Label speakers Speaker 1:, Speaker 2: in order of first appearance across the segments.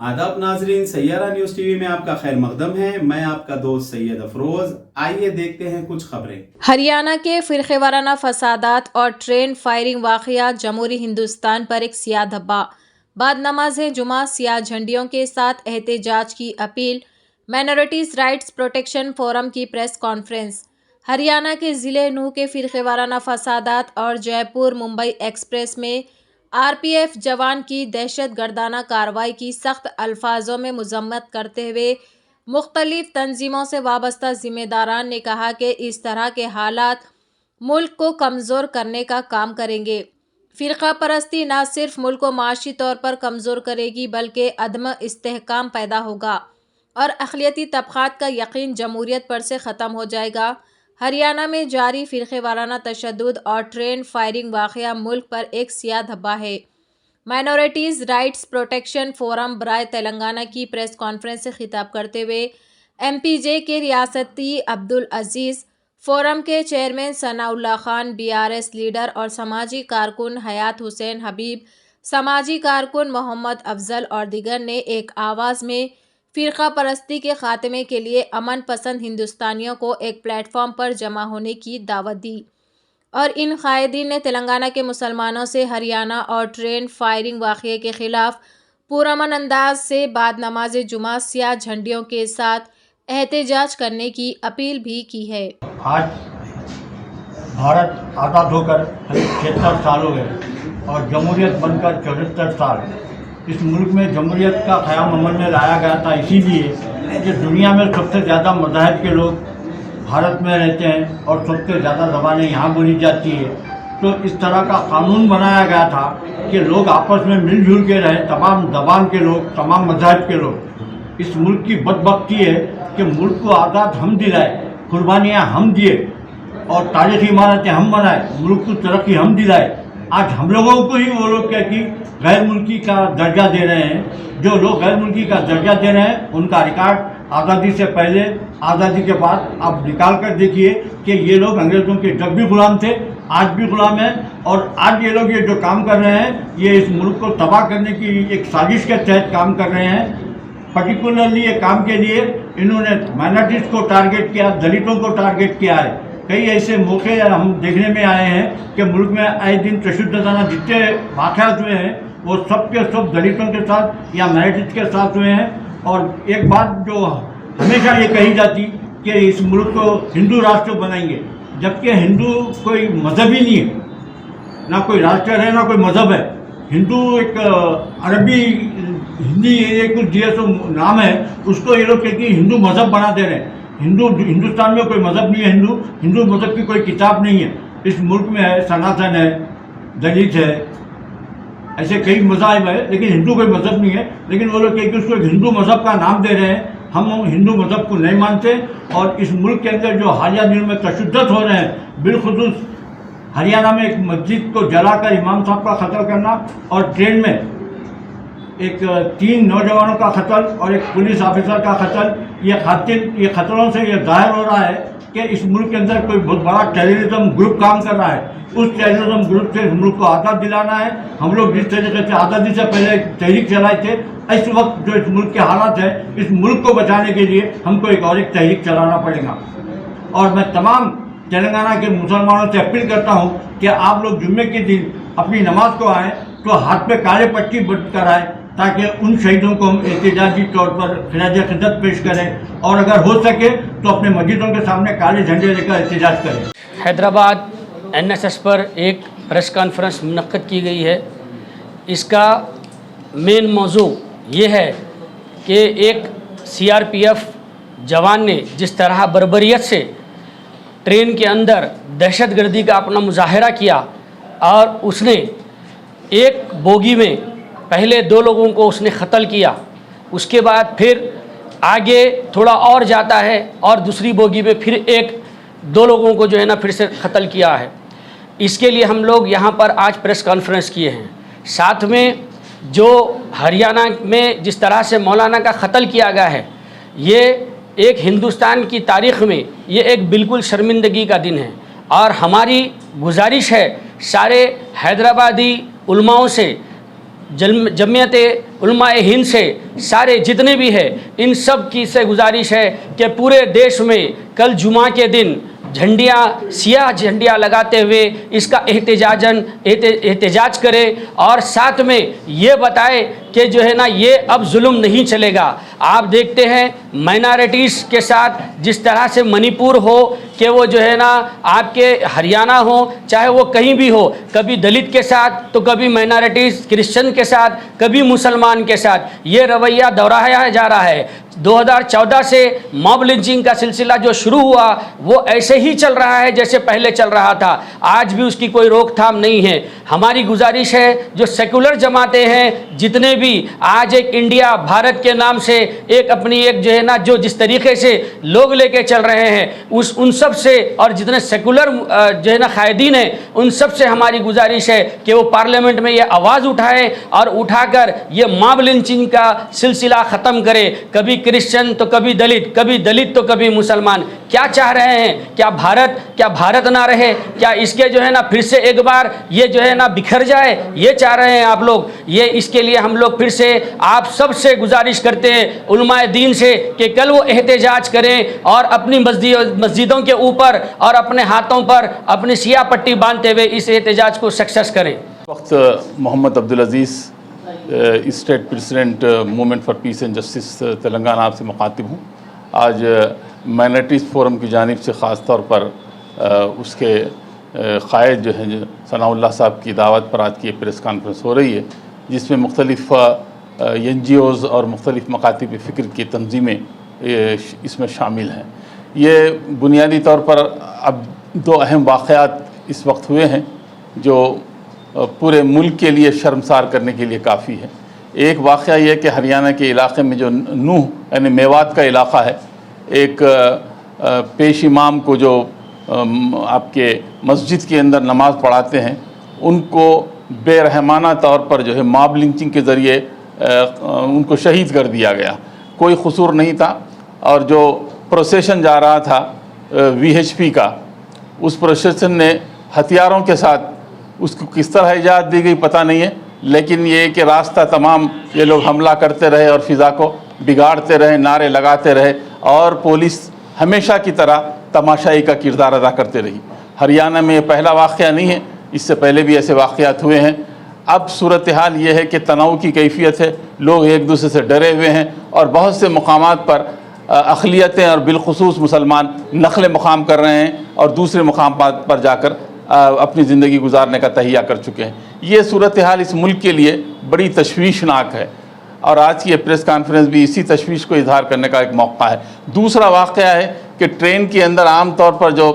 Speaker 1: आदाब नाजरीन, Saiyaara news TV में आपका खैर मकदम है। मैं आपका दोस्त सैयद अफरोज। आइए देखते हैं कुछ खबरें।
Speaker 2: हरियाणा के फिरके वाराना फसादात और ट्रेन फायरिंग वाक़यात जमहूरी हिंदुस्तान पर एक सियाह धब्बा। बाद नमाज जुमा सियाह झंडियों के साथ एहतजाज की appeal. Minorities rights protection forum की प्रेस कॉन्फ्रेंस। हरियाणा के ज़िले नूह के फिरके वाराना फसादात और जयपुर मुंबई एक्सप्रेस में आरपीएफ जवान की दहशत गर्दाना कार्रवाई की सख्त अल्फाजों में मजम्मत करते हुए मुख्तलिफ तंजीमों से वाबस्ता जिम्मेदारान ने कहा कि इस तरह के हालात मुल्क को कमज़ोर करने का काम करेंगे। फ़िरका परस्ती न सिर्फ मुल्क को माशी तौर पर कमज़ोर करेगी बल्कि अदम इस्तेहकाम पैदा होगा और अक़लियती तबक़ात का यकीन जमहूरियत पर से ख़त्म हो जाएगा। हरियाणा में जारी फ़िरके वाराना तशद्दुद और ट्रेन फायरिंग वाक़या मुल्क पर एक सियाह धब्बा है। माइनॉरिटीज़ राइट्स प्रोटेक्शन फोरम बराए तेलंगाना की प्रेस कॉन्फ्रेंस से खिताब करते हुए एमपीजे के रियासती अब्दुल अजीज़, फोरम के chairman Sanaullah Khan, BRS leader और समाजी कारकुन हयात हुसैन हबीब, समाजी कारकुन मोहम्मद अफजल और दीगर ने एक आवाज़ में फ़िरका परस्ती के ख़ात्मे के लिए अमन पसंद हिंदुस्तानियों को एक प्लेटफॉर्म पर जमा होने की दावत दी और इन कायदीन ने तेलंगाना के मुसलमानों से हरियाणा और ट्रेन फायरिंग वाक़ये के ख़िलाफ़ पुरअमन अंदाज से बाद नमाज जुमा सियाह झंडियों के साथ एहतजाज करने की अपील भी की है।
Speaker 3: आज भारत आज़ाद होकर करीब 76 साल हो गए और जमहूरियत बनकर 74 साल। इस मुल्क में जमहूरियत का क़याम अमल में लाया गया था इसीलिए कि दुनिया में सबसे ज़्यादा मज़ाहिब के लोग भारत में रहते हैं और सबसे ज़्यादा ज़बानें यहाँ बोली जाती है। तो इस तरह का कानून बनाया गया था कि लोग आपस में मिलजुल के रहें, तमाम ज़बान के लोग, तमाम मज़ाहिब के लोग। इस मुल्क की बदबख्ती है कि मुल्क को आज़ाद हम दिलाए, कुर्बानियाँ हम दिए और तारीख़ी इमारतें हम बनाए, मुल्क को तरक्की हम दिलाए। आज हम लोगों को ही वो लोग क्या कि गैर मुल्की का दर्जा दे रहे हैं। जो लोग गैर मुल्की का दर्जा दे रहे हैं उनका रिकॉर्ड आज़ादी से पहले, आज़ादी के बाद आप निकाल कर देखिए कि ये लोग अंग्रेज़ों के जब भी गुलाम थे, आज भी गुलाम हैं और आज ये लोग ये जो काम कर रहे हैं ये इस मुल्क को तबाह करने की एक साजिश के तहत काम कर रहे हैं। पर्टिकुलरली ये काम के लिए इन्होंने माइनॉरिटीज़ को टारगेट किया, दलितों को टारगेट किया है। कई ऐसे मौके हम देखने में आए हैं कि मुल्क में आए दिन तशद्दुदाना जितने वाक़यात हुए हैं वो सब के सब दलितों के साथ या माइनॉरिटीज़ के साथ हुए हैं। और एक बात जो हमेशा ये कही जाती कि इस मुल्क को हिंदू राष्ट्र बनाएंगे, जबकि हिंदू कोई मज़हब ही नहीं है, ना कोई राष्ट्र है ना कोई मज़हब है। हिंदू एक अरबी हिंदी एक जैसा नाम है, उसको ये लोग कहते हैं हिंदू मज़हब बना दे रहे हैं। हिंदुस्तान में कोई मज़हब नहीं है, हिंदू मज़हब की कोई किताब नहीं है। इस मुल्क में है, सनातन है, दलित है, ऐसे कई मज़ाहिब है, लेकिन हिंदू कोई मज़हब नहीं है। लेकिन वो लोग कहते उसको हिंदू मज़हब का नाम दे रहे हैं। हम हिंदू मज़हब को नहीं मानते और इस मुल्क के अंदर जो हालिया दिनों में तशद्दुद हो रहे हैं, बिलखुसूस हरियाणा में एक मस्जिद को जलाकर इमाम साहब का कत्ल करना और ट्रेन में एक 3 नौजवानों का कत्ल और एक पुलिस ऑफिसर का कत्ल, ये खतरों से ये जाहिर हो रहा है कि इस मुल्क के अंदर कोई बहुत बड़ा टेररिज्म ग्रुप काम कर रहा है। उस टेररिज्म ग्रुप से इस मुल्क को आज़ाद दिलाना है। हम लोग जिस तरीके से आज़ादी से पहले तहरीक चलाए थे, इस वक्त जो इस मुल्क के हालात है, इस मुल्क को बचाने के लिए हमको एक और एक तहरीक चलाना पड़ेगा। और मैं तमाम तेलंगाना के मुसलमानों से अपील करता हूँ कि आप लोग जुम्मे के दिन अपनी नमाज को आएँ तो हाथ पे काले पट्टी बंद कराएँ ताकि उन शहीदों को हम एहतजाजी तौर पर खिराज खिदमत पेश करें और अगर हो सके तो अपने मस्जिदों के सामने काले झंडे लेकर एहतजाज करें।
Speaker 4: हैदराबाद एनएसएस पर एक प्रेस कॉन्फ्रेंस मुनक्किद की गई है। इसका मेन मौजू ये है कि एक सीआरपीएफ जवान ने जिस तरह बर्बरियत से ट्रेन के अंदर दहशतगर्दी का अपना मुजाहरा किया और उसने एक बोगी में पहले 2 लोगों को उसने कत्ल किया, उसके बाद फिर आगे थोड़ा और जाता है और दूसरी बोगी में फिर 1-2 लोगों को जो है ना फिर से कत्ल किया है। इसके लिए हम लोग यहाँ पर आज प्रेस कॉन्फ्रेंस किए हैं। साथ में जो हरियाणा में जिस तरह से मौलाना का कत्ल किया गया है, ये एक हिंदुस्तान की तारीख़ में ये एक बिल्कुल शर्मिंदगी का दिन है और हमारी गुजारिश है सारे हैदराबादी उलमाओं से जमीयत उलमा हिंद से सारे जितने भी है इन सब की से गुजारिश है कि पूरे देश में कल जुमा के दिन झंडियाँ सियाह झंडियाँ लगाते हुए इसका एहतजाज करे और साथ में ये बताए कि जो है ना ये अब जुल्म नहीं चलेगा। आप देखते हैं माइनॉरिटीज़ के साथ जिस तरह से मणिपुर हो कि वो जो है ना आपके हरियाणा हो चाहे वो कहीं भी हो, कभी दलित के साथ तो कभी माइनॉरिटीज़ क्रिश्चियन के साथ कभी मुसलमान के साथ ये रवैया दोहराया जा रहा है। 2014 से मॉब लिंचिंग का सिलसिला जो शुरू हुआ वो ऐसे ही चल रहा है जैसे पहले चल रहा था, आज भी उसकी कोई रोकथाम नहीं है। हमारी गुजारिश है जो सेकुलर जमातें हैं जितने भी आज एक इंडिया भारत के नाम से एक अपनी एक जो है ना जो जिस तरीके से लोग लेके चल रहे हैं उन सब से और जितने सेकुलर जो है ना कायदीन हैं उन सब से हमारी गुजारिश है कि वो पार्लियामेंट में ये आवाज़ उठाए और उठाकर ये मॉब लिंचिंग का सिलसिला ख़त्म करे। कभी क्रिश्चियन तो कभी दलित तो कभी मुसलमान। क्या चाह रहे हैं? क्या भारत ना रहे? क्या इसके जो है ना फिर से एक बार ये जो है ना बिखर जाए? ये चाह रहे हैं आप लोग। ये इसके लिए हम लोग फिर से आप सब से गुजारिश करते हैं उलमाए दीन से कि कल वो एहतजाज करें और अपनी मस्जिदों के ऊपर और अपने हाथों पर अपनी सियाह पट्टी बांधते हुए इस एहतजाज को सक्सेस करें।
Speaker 5: वक्त Mohammed Abdul Aziz state president movement for peace and justice Telangana आपसे मुखातिब हूँ। आज माइनॉरिटीज़ फोरम की जानिब से ख़ास तौर पर उसके क़ायद जो हैं सनाउल्लाह साहब की दावत पर आज की प्रेस कॉन्फ्रेंस हो रही है जिसमें मुख्तलिफ़ NGOs और मुख्तलिफ़ मकातिब फ़िक्र की तंजीमें इसमें शामिल हैं। ये बुनियादी तौर पर अब दो अहम वाक़यात इस वक्त हुए हैं जो पूरे मुल्क के लिए शर्मसार करने के लिए काफ़ी है। एक वाक़या ये कि हरियाणा के इलाक़े में जो नूह यानी मेवात का इलाक़ा है, एक पेश इमाम को जो आपके मस्जिद के अंदर नमाज़ पढ़ाते हैं उनको बेरहमाना तौर पर जो है मॉब लिंचिंग के ज़रिए उनको शहीद कर दिया गया। कोई कसूर नहीं था और जो प्रोसेशन जा रहा था VHP का, उस प्रोसेशन ने हथियारों के साथ उसको किस तरह इजाज़त दी गई पता नहीं है, लेकिन ये कि रास्ता तमाम ये लोग हमला करते रहे और फ़िज़ा को बिगाड़ते रहे, नारे लगाते रहे और पुलिस हमेशा की तरह तमाशाई का किरदार अदा करते रही। हरियाणा में ये पहला वाक़या नहीं है, इससे पहले भी ऐसे वाक़यात हुए हैं। अब सूरत हाल ये है कि तनाव की कैफियत है, लोग एक दूसरे से डरे हुए हैं और बहुत से मकामात पर अक़लियतें और बिलखुसूस मुसलमान नक़ल मकाम कर रहे हैं और दूसरे मकाम पर जाकर अपनी ज़िंदगी गुजारने का तहिया कर चुके हैं। ये सूरत हाल इस मुल्क के लिए बड़ी तशवीशनाक है और आज की ये प्रेस कॉन्फ्रेंस भी इसी तशवीश को इजहार करने का एक मौका है। दूसरा वाक़या है कि ट्रेन के अंदर आम तौर पर जो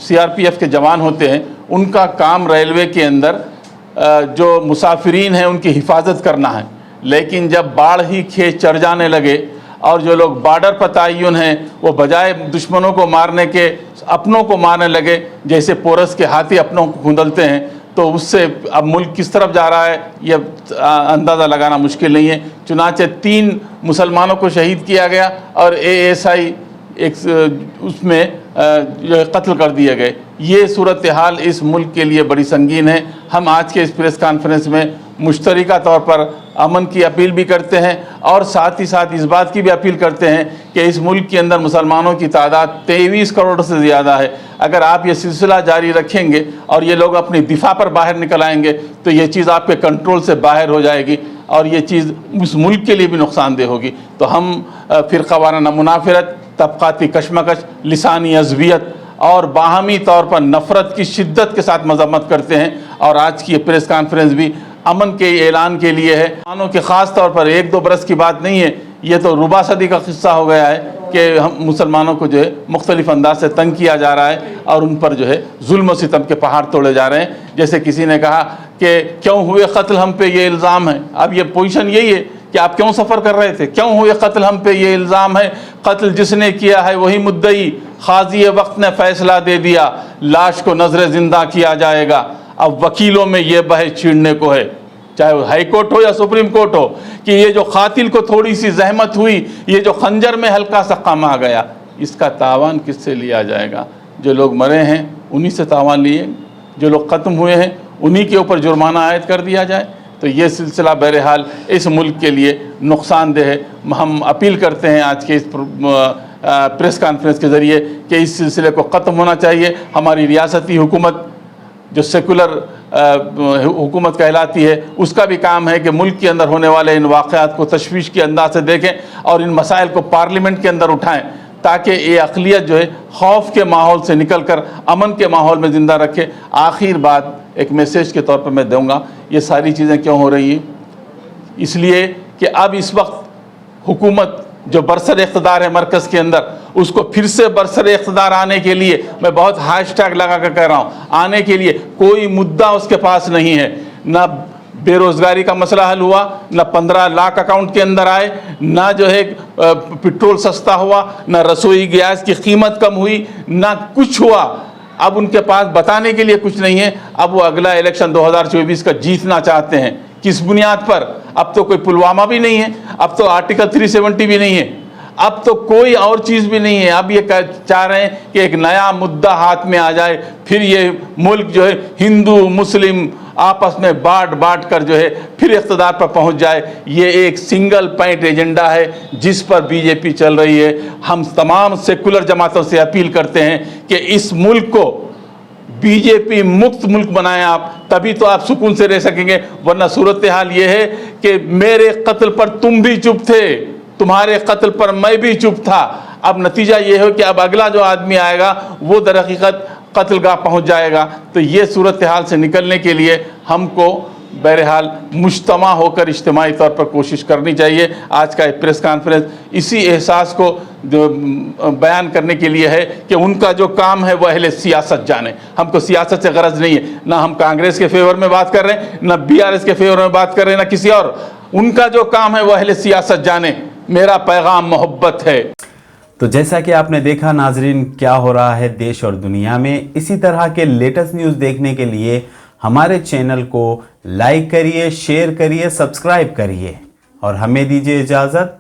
Speaker 5: CRPF के जवान होते हैं उनका काम रेलवे के अंदर जो मुसाफिरीन हैं उनकी हिफाजत करना है, लेकिन जब बाढ़ ही खेत चढ़ जाने लगे और जो लोग बॉर्डर पर तय्युन हैं वो बजाय दुश्मनों को मारने के अपनों को मारने लगे, जैसे पोरस के हाथी अपनों को खुंदलते हैं, तो उससे अब मुल्क किस तरफ जा रहा है ये अंदाज़ा लगाना मुश्किल नहीं है। चुनांचे 3 मुसलमानों को शहीद किया गया और ASI एक उसमें जो कत्ल कर दिए गए। ये सूरत हाल इस मुल्क के लिए बड़ी संगीन है। हम आज के इस प्रेस कॉन्फ्रेंस में मुश्तरका तौर पर अमन की अपील भी करते हैं और साथ ही साथ इस बात की भी अपील करते हैं कि इस मुल्क के अंदर मुसलमानों की तादाद 23 करोड़ से ज़्यादा है। अगर आप ये सिलसिला जारी रखेंगे और ये लोग अपनी दिफा पर बाहर निकल आएंगे तो ये चीज़ आपके कंट्रोल से बाहर हो जाएगी और ये चीज़ उस मुल्क के लिए भी नुकसानदेह होगी। तो हम फ़िरक़ा वाराना मुनाफिरत, तबक़ाती कशमकश, लिसानी अज़वियत और बाहमी तौर पर नफ़रत की शिद्दत के साथ मज़म्मत करते हैं और आज की ये प्रेस कॉन्फ्रेंस भी अमन के ऐलान के लिए है। मानों के ख़ास तौर पर 1-2 बरस की बात नहीं है, ये तो रुबा सदी का किस्सा हो गया है कि हम मुसलमानों को जो है मुख्तलिफ़ अंदाज से तंग किया जा रहा है और उन पर जो है जुल्म और सितम के पहाड़ तोड़े जा रहे हैं। जैसे किसी ने कहा कि क्यों हुए कत्ल, हम पे ये इल्ज़ाम है। अब ये पोजीशन यही है कि आप क्यों सफ़र कर रहे थे, क्यों हुए कत्ल, हम पे ये इल्ज़ाम है। कत्ल जिसने किया है वही मुद्दई, क़ाज़ी वक्त ने फ़ैसला दे दिया, लाश को नज़र ज़िंदा किया जाएगा। अब वकीलों में ये बहस छीड़ने को है, चाहे वो हाई कोर्ट हो या सुप्रीम कोर्ट हो, कि ये जो कातिल को थोड़ी सी जहमत हुई, ये जो खंजर में हल्का सा कम आ गया, इसका तावान किससे लिया जाएगा? जो लोग मरे हैं उन्हीं से तावान लिए, जो लोग ख़त्म हुए हैं انہی کے اوپر جرمانہ عائد کر دیا جائے. تو یہ سلسلہ بہرحال اس ملک کے لیے نقصان دہ ہے. ہم اپیل کرتے ہیں آج کے اس پریس کانفرنس کے ذریعے کہ اس سلسلے کو ختم ہونا چاہیے. ہماری ریاستی حکومت جو سیکولر حکومت کہلاتی ہے, اس کا بھی کام ہے کہ ملک کے اندر ہونے والے ان واقعات کو تشویش کے انداز سے دیکھیں اور ان مسائل کو پارلیمنٹ کے اندر اٹھائیں, تاکہ یہ اقلیت جو ہے خوف کے ماحول سے نکل کر امن کے ماحول میں زندہ رکھے. آخر بات ایک میسیج کے طور پر میں دوں گا, یہ ساری چیزیں کیوں ہو رہی ہیں؟ اس لیے کہ اب اس وقت حکومت جو برسر اقتدار ہے مرکز کے اندر, اس کو پھر سے برسر اقتدار آنے کے لیے میں بہت ہیش ٹیگ لگا کر کہہ رہا ہوں, آنے کے لیے کوئی مدعا اس کے پاس نہیں ہے. نہ بے روزگاری کا مسئلہ حل ہوا, نہ 15 لاکھ اکاؤنٹ کے اندر آئے, نہ جو ہے پٹرول سستا ہوا, نہ رسوئی گیس کی قیمت کم ہوئی, نہ کچھ ہوا. اب ان کے پاس بتانے کے لیے کچھ نہیں ہے. اب وہ اگلا الیکشن 2024 کا جیتنا چاہتے ہیں. کس بنیاد پر؟ اب تو کوئی پلوامہ بھی نہیں ہے, اب تو آرٹیکل 370 بھی نہیں ہے, اب تو کوئی اور چیز بھی نہیں ہے. اب یہ چاہ رہے ہیں کہ ایک نیا مدعا ہاتھ میں آ جائے, پھر یہ ملک جو ہے ہندو مسلم آپس میں بانٹ کر جو ہے پھر اقتدار پر پہنچ جائے. یہ ایک سنگل پوائنٹ ایجنڈا ہے جس پر بی جے پی چل رہی ہے. ہم تمام سیکولر جماعتوں سے اپیل کرتے ہیں کہ اس ملک کو بی جے پی مکت ملک بنائیں آپ, تبھی تو آپ سکون سے رہ سکیں گے. ورنہ صورتحال یہ ہے کہ میرے قتل پر تم بھی چپ تھے, تمہارے قتل پر میں بھی چپ تھا. اب نتیجہ یہ ہے کہ اب اگلا جو آدمی آئے گا وہ در حقیقت قتل گاہ پہنچ جائے گا. تو یہ صورتحال سے نکلنے کے لیے ہم کو بہرحال مجتمع ہو کر اجتماعی طور پر کوشش کرنی چاہیے. آج کا پریس کانفرنس اسی احساس کو بیان کرنے کے لیے ہے کہ ان کا جو کام ہے وہ اہل سیاست جانے. ہم کو سیاست سے غرض نہیں ہے, نہ ہم کانگریس کے فیور میں بات کر رہے ہیں, نہ BRS کے فیور میں بات کر رہے ہیں, نہ کسی اور. ان کا جو کام ہے وہ اہل سیاست جانے. میرا پیغام محبت ہے.
Speaker 1: تو جیسا کہ آپ نے دیکھا ناظرین کیا ہو رہا ہے دیش اور دنیا میں. اسی طرح کے لیٹسٹ نیوز دیکھنے کے لیے ہمارے چینل کو لائک کریے, شیئر کریے, سبسکرائب کریے اور ہمیں دیجیے اجازت.